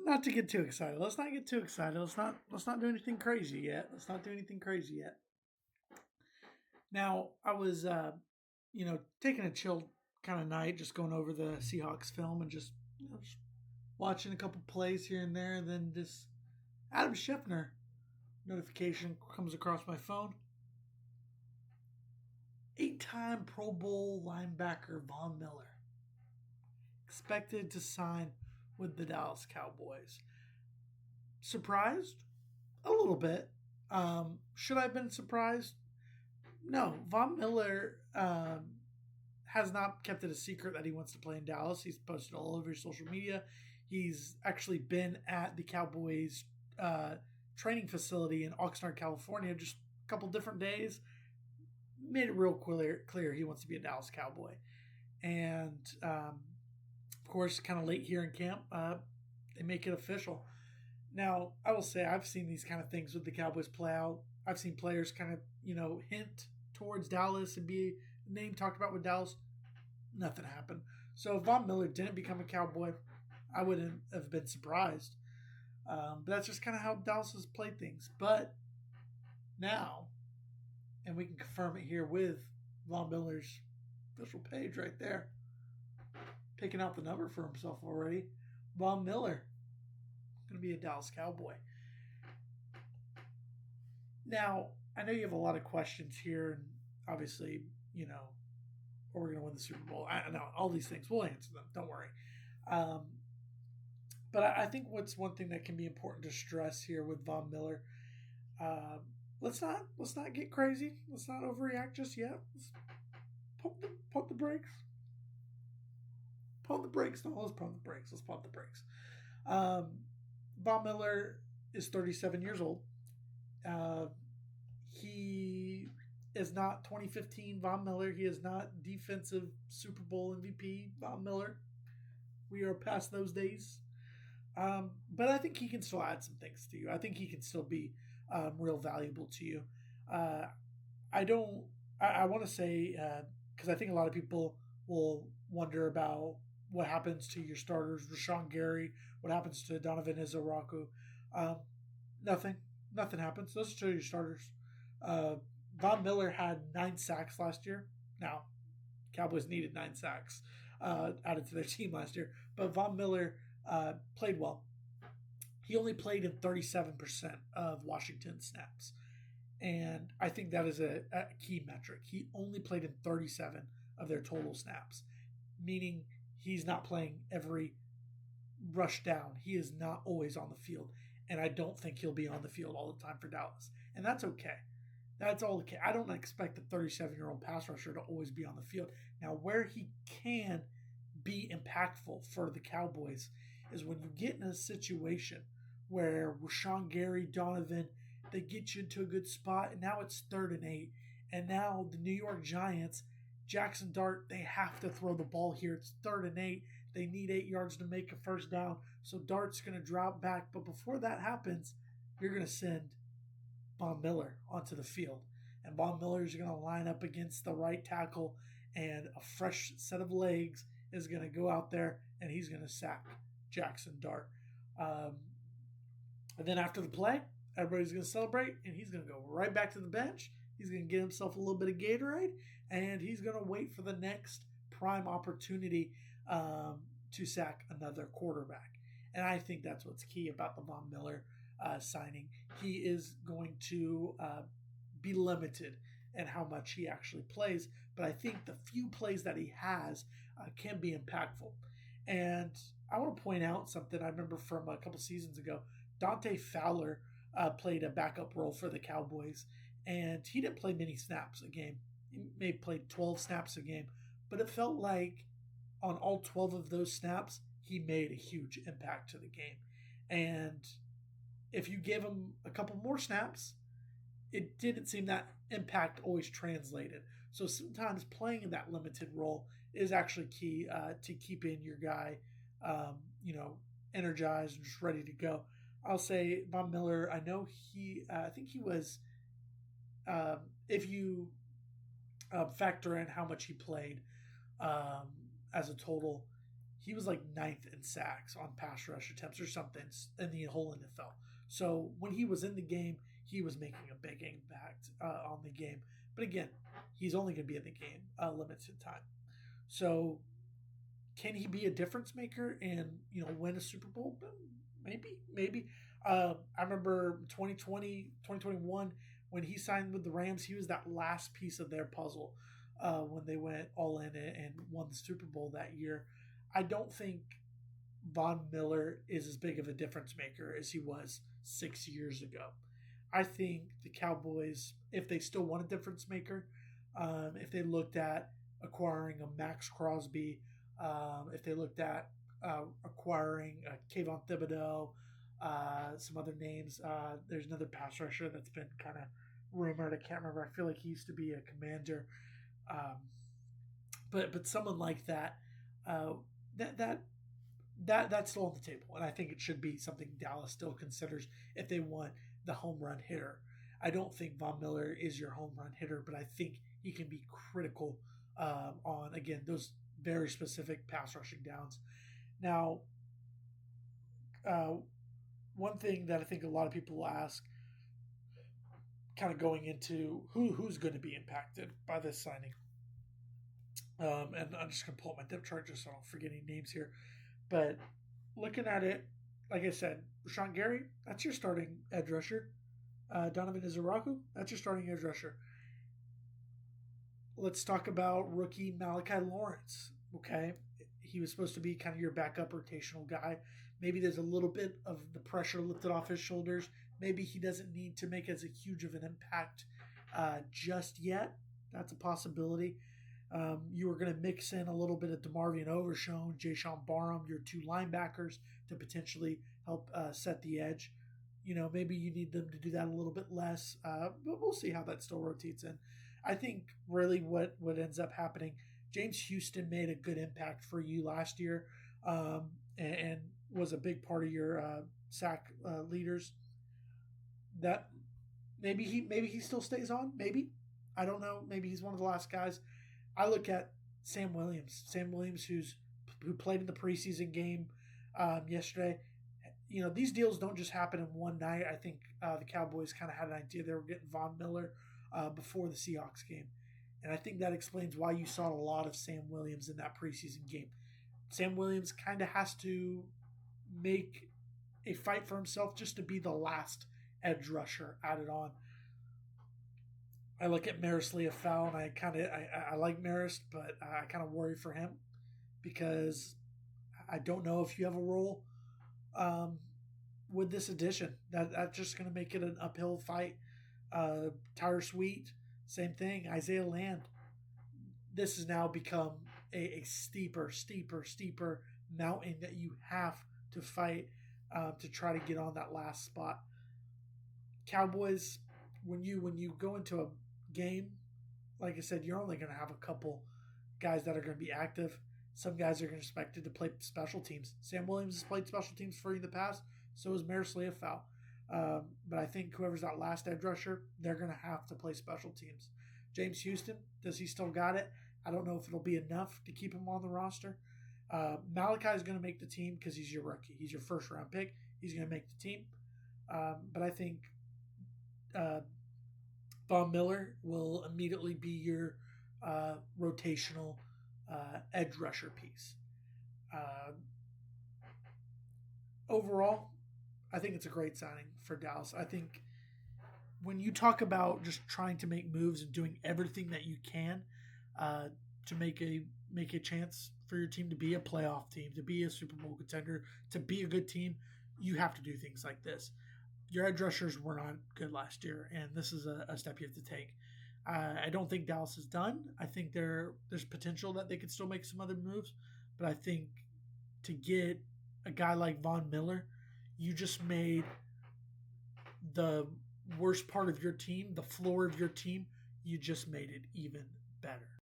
not to get too excited. Let's not get too excited. Let's not do anything crazy yet. Let's not do anything crazy yet. Now, I was taking a chill kind of night, just going over the Seahawks film and just watching a couple plays here and there, and then just Adam Scheffner notification comes across my phone. 8-time Pro Bowl linebacker Von Miller expected to sign with the Dallas Cowboys. Surprised? A little bit. Should I have been surprised? No. Von Miller has not kept it a secret that he wants to play in Dallas. He's posted all over social media. He's actually been at the Cowboys training facility in Oxnard, California, just a couple different days. Made it real clear he wants to be a Dallas Cowboy. And, of course, kind of late here in camp, they make it official. Now, I will say I've seen these kind of things with the Cowboys play out. I've seen players kind of, hint towards Dallas and be name talked about with Dallas. Nothing happened. So if Von Miller didn't become a Cowboy, I wouldn't have been surprised. But that's just kind of how Dallas has played things. But now, and we can confirm it here with Von Miller's official page right there, picking out the number for himself already. Von Miller going to be a Dallas Cowboy. Now, I know you have a lot of questions here, and obviously, are we going to win the Super Bowl? I know all these things. We'll answer them. Don't worry. But I think what's one thing that can be important to stress here with Von Miller, let's not get crazy. Let's not overreact just yet. Let's pump the brakes. Pump the brakes. No, let's pump the brakes. Let's pump the brakes. Von Miller is 37 years old. He is not 2015 Von Miller. He is not defensive Super Bowl MVP Von Miller. We are past those days. But I think he can still add some things to you. I think he can still be real valuable to you. I want to say, because I think a lot of people will wonder about what happens to your starters, Rashawn Gary, what happens to Donovan Izaraku. Nothing happens. Those are two of your starters. Von Miller had 9 sacks last year. Now, Cowboys needed 9 sacks added to their team last year. But Von Miller played well. He only played in 37% of Washington's snaps. And I think that is a key metric. He only played in 37 of their total snaps, meaning he's not playing every rush down. He is not always on the field. And I don't think he'll be on the field all the time for Dallas. And that's okay. That's all okay. I don't expect a 37-year-old pass rusher to always be on the field. Now, where he can be impactful for the Cowboys is when you get in a situation where Rashawn Gary, Donovan, they get you into a good spot, and now it's 3rd and 8. And now the New York Giants, Jackson Dart, they have to throw the ball here. It's 3rd and 8. They need 8 yards to make a first down. So Dart's going to drop back. But before that happens, you're going to send Von Miller onto the field. And Von Miller is going to line up against the right tackle, and a fresh set of legs is going to go out there, and he's going to sack Jackson Dart. And then after the play, everybody's going to celebrate, and he's going to go right back to the bench. He's going to get himself a little bit of Gatorade, and he's going to wait for the next prime opportunity to sack another quarterback. And I think that's what's key about the Von Miller signing. He is going to be limited in how much he actually plays, but I think the few plays that he has can be impactful. And I want to point out something I remember from a couple seasons ago. Dante Fowler played a backup role for the Cowboys, and he didn't play many snaps a game. He may have played 12 snaps a game, but it felt like on all 12 of those snaps, he made a huge impact to the game. And if you gave him a couple more snaps, it didn't seem that impact always translated. So sometimes playing in that limited role is actually key to keeping your guy, energized and just ready to go. I'll say Von Miller, I know I think he was, if you factor in how much he played as a total, he was like ninth in sacks on pass rush attempts or something in the whole NFL. So when he was in the game, he was making a big impact on the game. But again, he's only going to be in the game limited time. So can he be a difference maker and win a Super Bowl? Maybe. I remember 2020, 2021 when he signed with the Rams. He was that last piece of their puzzle when they went all in and won the Super Bowl that year. I don't think Von Miller is as big of a difference maker as he was 6 years ago. I think the Cowboys, if they still want a difference maker, if they looked at acquiring a Max Crosby, if they looked at acquiring Kayvon Thibodeau, some other names. There's another pass rusher that's been kind of rumored. I can't remember. I feel like he used to be a Commander, um, but someone like that, uh, that that that's still on the table, and I think it should be something Dallas still considers if they want the home run hitter. I don't think Von Miller is your home run hitter, but I think he can be critical on again those very specific pass rushing downs. Now, uh, one thing that I think a lot of people ask, kind of going into who's going to be impacted by this signing, and I'm just going to pull up my depth chart just so I don't forget any names here. But looking at it, like I said, Rashawn Gary, that's your starting edge rusher. Donovan Izaraku, that's your starting edge rusher. Let's talk about rookie Malachi Lawrence. Okay, he was supposed to be kind of your backup rotational guy. Maybe there's a little bit of the pressure lifted off his shoulders. Maybe he doesn't need to make as a huge of an impact just yet. That's a possibility. You were going to mix in a little bit of DeMarvion Overshown, Jayshawn Barham, your two linebackers, to potentially help set the edge. Maybe you need them to do that a little bit less, but we'll see how that still rotates in. I think really what ends up happening, James Houston made a good impact for you last year, and was a big part of your sack leaders. That maybe he still stays on. Maybe, I don't know. Maybe he's one of the last guys. I look at Sam Williams. Sam Williams, who played in the preseason game yesterday. These deals don't just happen in one night. I think the Cowboys kind of had an idea they were getting Von Miller before the Seahawks game. And I think that explains why you saw a lot of Sam Williams in that preseason game. Sam Williams kind of has to make a fight for himself just to be the last edge rusher added on. I look at Maris Leafau, and I like Maris, but I kind of worry for him because I don't know if you have a role with this addition. That's just going to make it an uphill fight. Tyler Sweet, same thing. Isaiah Land. This has now become a steeper mountain that you have to fight to try to get on that last spot. Cowboys, when you go into a game, like I said, you're only going to have a couple guys that are going to be active. Some guys are expected to play special teams. Sam Williams has played special teams for you in the past. So is Maris Leafau. But I think whoever's that last edge rusher, they're going to have to play special teams. James Houston, does he still got it? I don't know if it'll be enough to keep him on the roster. Malachi is going to make the team because he's your rookie. He's your first round pick. He's going to make the team. But I think Von Miller will immediately be your rotational edge rusher piece. Overall, I think it's a great signing for Dallas. I think when you talk about just trying to make moves and doing everything that you can to make a chance for your team to be a playoff team, to be a Super Bowl contender, to be a good team, you have to do things like this. Your edge rushers were not good last year, and this is a step you have to take. I don't think Dallas is done. I think there's potential that they could still make some other moves, but I think to get a guy like Von Miller, you just made the worst part of your team, the floor of your team, you just made it even better.